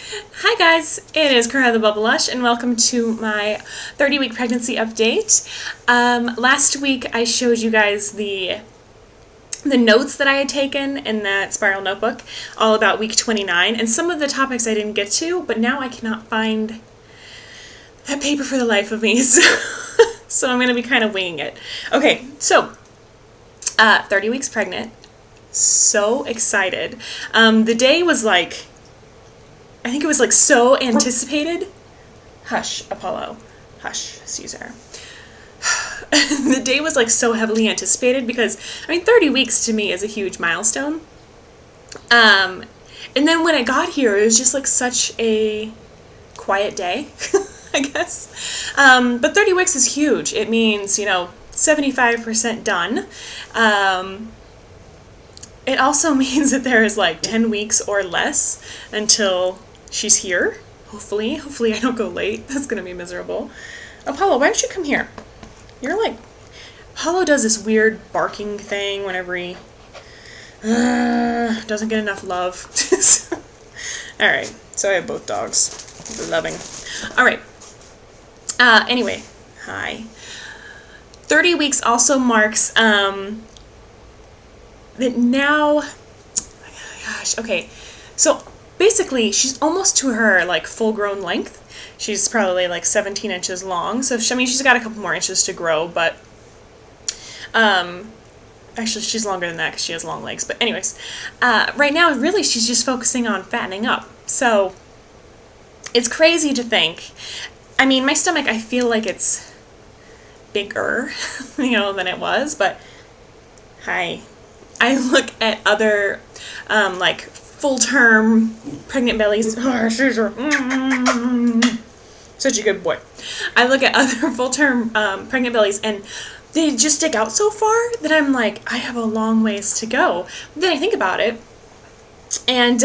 Hi guys, it is Cara the Bubble Lush and welcome to my 30-week pregnancy update. Last week I showed you guys the notes that I had taken in that spiral notebook all about week 29, and some of the topics I didn't get to, but now I cannot find that paper for the life of me, so I'm going to be kind of winging it. Okay, so 30 weeks pregnant, so excited. The day was like, I think it was like so anticipated. Hush, Apollo. Hush, Caesar. The day was like so heavily anticipated because, I mean, 30 weeks to me is a huge milestone. And then when I got here, it was just like such a quiet day, I guess. But 30 weeks is huge. It means, 75% done. It also means that there is like 10 weeks or less until she's here. Hopefully I don't go late. That's gonna be miserable. Apollo, why don't you come here? You're like, Apollo does this weird barking thing whenever he doesn't get enough love. Alright, so I have both dogs. Loving. Alright. Anyway, hi. 30 weeks also marks, that now, oh gosh, okay, so basically she's almost to her like full-grown length. She's probably like 17 inches long, so I mean she's got a couple more inches to grow, but actually she's longer than that because she has long legs. But anyways, right now really she's just focusing on fattening up. So it's crazy to think. I mean, my stomach, I feel like it's bigger, than it was, but hi. I look at other, like, full-term pregnant bellies. Oh, such a good boy. I look at other full-term pregnant bellies, and they just stick out so far that I'm like, I have a long ways to go. But then I think about it, and,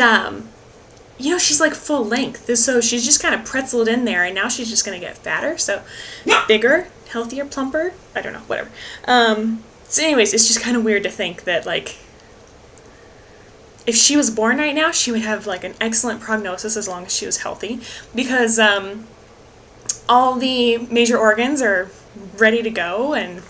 she's like full length, so she's just kind of pretzeled in there, and now she's just going to get fatter, so bigger, healthier, plumper, I don't know, whatever. So anyways, it's just kind of weird to think that, like, if she was born right now, she would have, like, an excellent prognosis as long as she was healthy, because all the major organs are ready to go, and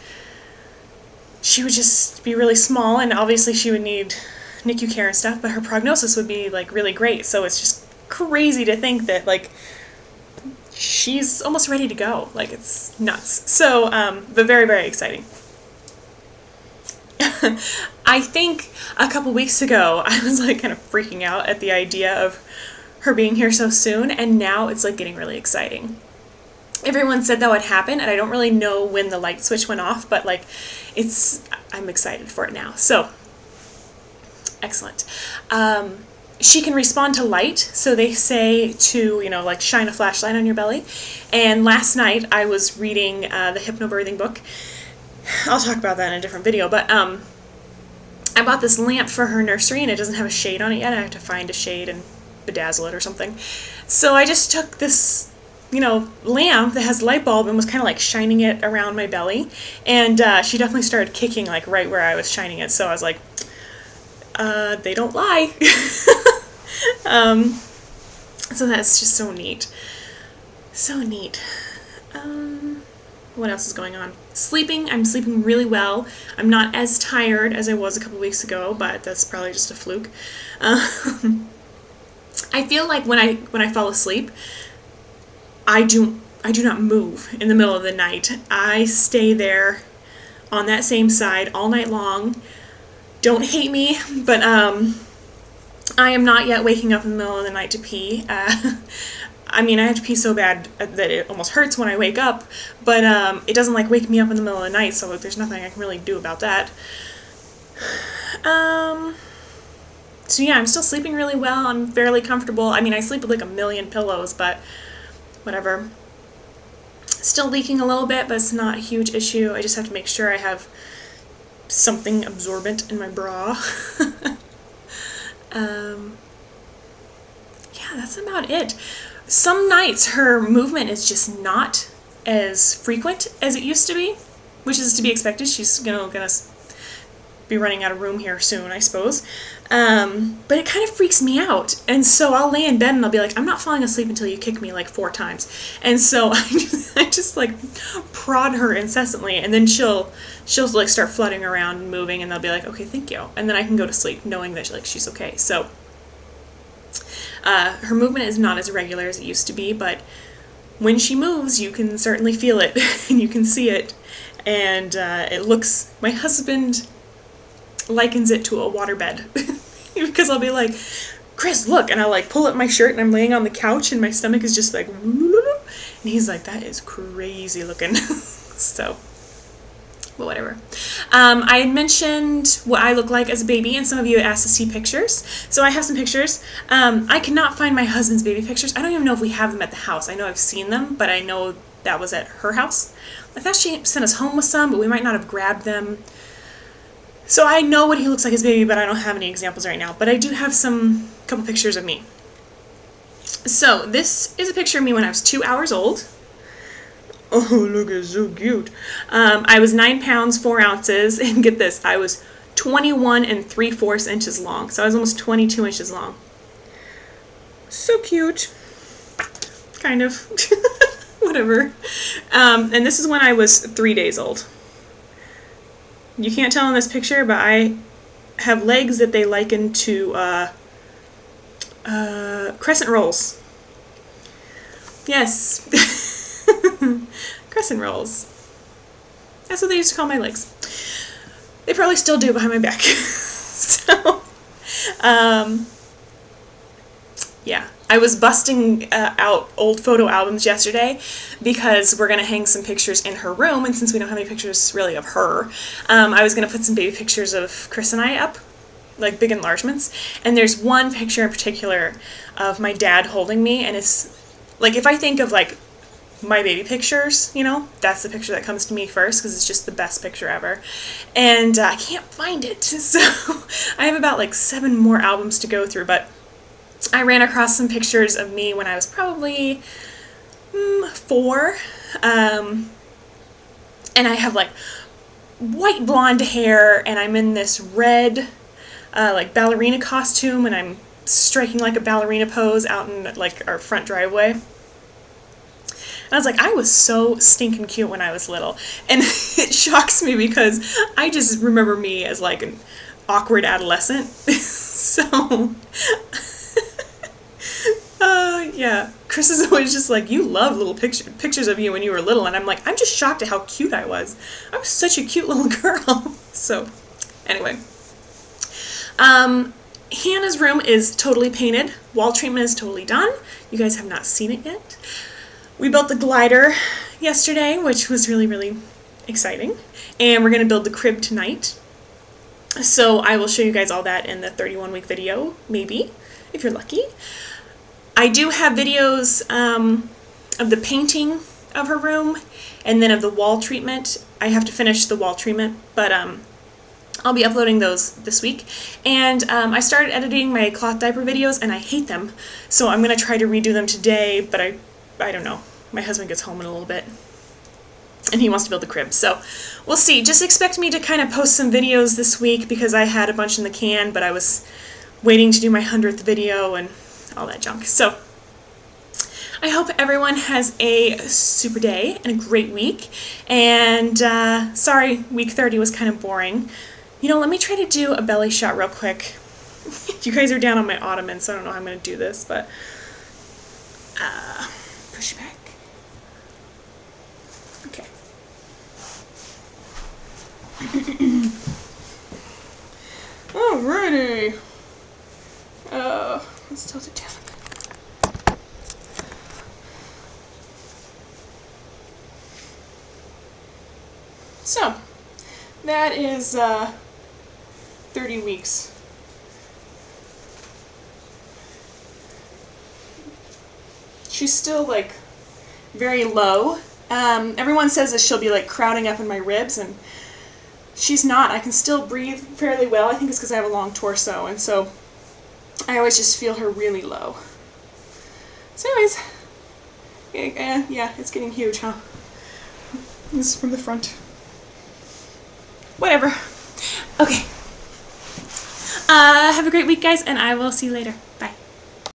she would just be really small, and obviously she would need NICU care and stuff, but her prognosis would be, like, really great, so it's just crazy to think that, like, she's almost ready to go. Like, it's nuts. So, but very, very exciting. I think a couple weeks ago, I was like kind of freaking out at the idea of her being here so soon, and now it's like getting really exciting. Everyone said that would happen, and I don't really know when the light switch went off, but like, I'm excited for it now. So, excellent. She can respond to light, so they say to, like shine a flashlight on your belly. And last night I was reading the hypnobirthing book. I'll talk about that in a different video, but I bought this lamp for her nursery, and it doesn't have a shade on it yet. I have to find a shade and bedazzle it or something. So I just took this, lamp that has a light bulb and was kind of like shining it around my belly, and she definitely started kicking like right where I was shining it, so I was like, they don't lie. So that's just so neat. So neat. What else is going on? Sleeping. I'm sleeping really well. I'm not as tired as I was a couple weeks ago, but that's probably just a fluke. I feel like when I fall asleep, I do not move in the middle of the night. I stay there on that same side all night long. Don't hate me, but I am not yet waking up in the middle of the night to pee. I mean, I have to pee so bad that it almost hurts when I wake up, but it doesn't like wake me up in the middle of the night, so there's nothing I can really do about that. So yeah, I'm still sleeping really well. I'm fairly comfortable. I mean, I sleep with like a million pillows, but whatever. Still leaking a little bit, but it's not a huge issue. I just have to make sure I have something absorbent in my bra. Yeah, that's about it. Some nights her movement is just not as frequent as it used to be, which is to be expected. She's gonna be running out of room here soon, I suppose. But it kind of freaks me out. And so I'll lay in bed and I'll be like, I'm not falling asleep until you kick me like 4 times. And so I just like prod her incessantly, and then she'll like start fluttering around and moving, and they'll be like, okay, thank you. And then I can go to sleep knowing that like she's okay. So her movement is not as regular as it used to be, but when she moves, you can certainly feel it and you can see it. And it looks, my husband likens it to a waterbed because I'll be like, Chris, look, and I'll like pull up my shirt and I'm laying on the couch and my stomach is just like, and he's like, that is crazy looking. So, but whatever. I had mentioned what I look like as a baby, and some of you asked to see pictures. So I have some pictures. I cannot find my husband's baby pictures. I don't even know if we have them at the house. I know I've seen them, but I know that was at her house. I thought she sent us home with some, but we might not have grabbed them. So I know what he looks like as a baby, but I don't have any examples right now. But I do have a couple pictures of me. So this is a picture of me when I was 2 hours old. Oh, look, it's so cute. I was 9 pounds, 4 ounces, and get this, I was 21 3/4 inches long. So I was almost 22 inches long. So cute. Kind of. Whatever. And this is when I was 3 days old. You can't tell in this picture, but I have legs that they liken to crescent rolls. Yes. Crescent rolls. That's what they used to call my legs. They probably still do behind my back. So, yeah. I was busting out old photo albums yesterday because we're going to hang some pictures in her room, and since we don't have any pictures really of her, I was going to put some baby pictures of Chris and I up, like big enlargements, and there's one picture in particular of my dad holding me, and it's, like, if I think of, like, my baby pictures, you know, that's the picture that comes to me first because it's just the best picture ever, and I can't find it, so I have about, like, 7 more albums to go through, but I ran across some pictures of me when I was probably 4, and I have like white blonde hair, and I'm in this red like ballerina costume, and I'm striking like a ballerina pose out in like our front driveway. And I was like, I was so stinking cute when I was little, and it shocks me because I just remember me as like an awkward adolescent. So yeah, Chris is always just like, you love little pictures of you when you were little, and I'm like, I'm just shocked at how cute I was. I was such a cute little girl. So, anyway. Hannah's room is totally painted. Wall treatment is totally done. You guys have not seen it yet. We built the glider yesterday, which was really, really exciting. And we're going to build the crib tonight. So I will show you guys all that in the 31-week video, maybe, if you're lucky. I do have videos of the painting of her room and then of the wall treatment. I have to finish the wall treatment, but I'll be uploading those this week. And I started editing my cloth diaper videos, and I hate them. So I'm going to try to redo them today, but I don't know. My husband gets home in a little bit, and he wants to build the crib. So we'll see. Just expect me to kind of post some videos this week because I had a bunch in the can, but I was waiting to do my 100th video and all that junk. So I hope everyone has a super day and a great week. And sorry, week 30 was kind of boring. You know, let me try to do a belly shot real quick. You guys are down on my ottoman, so I don't know how I'm going to do this, but push back. Okay. Alrighty. Let's tilt it down. So, that is 30 weeks. She's still like very low. Everyone says that she'll be like crowding up in my ribs, and she's not. I can still breathe fairly well. I think it's because I have a long torso, and so I always just feel her really low. So anyways, yeah, it's getting huge, huh? This is from the front. Whatever. Okay. Have a great week, guys, and I will see you later. Bye.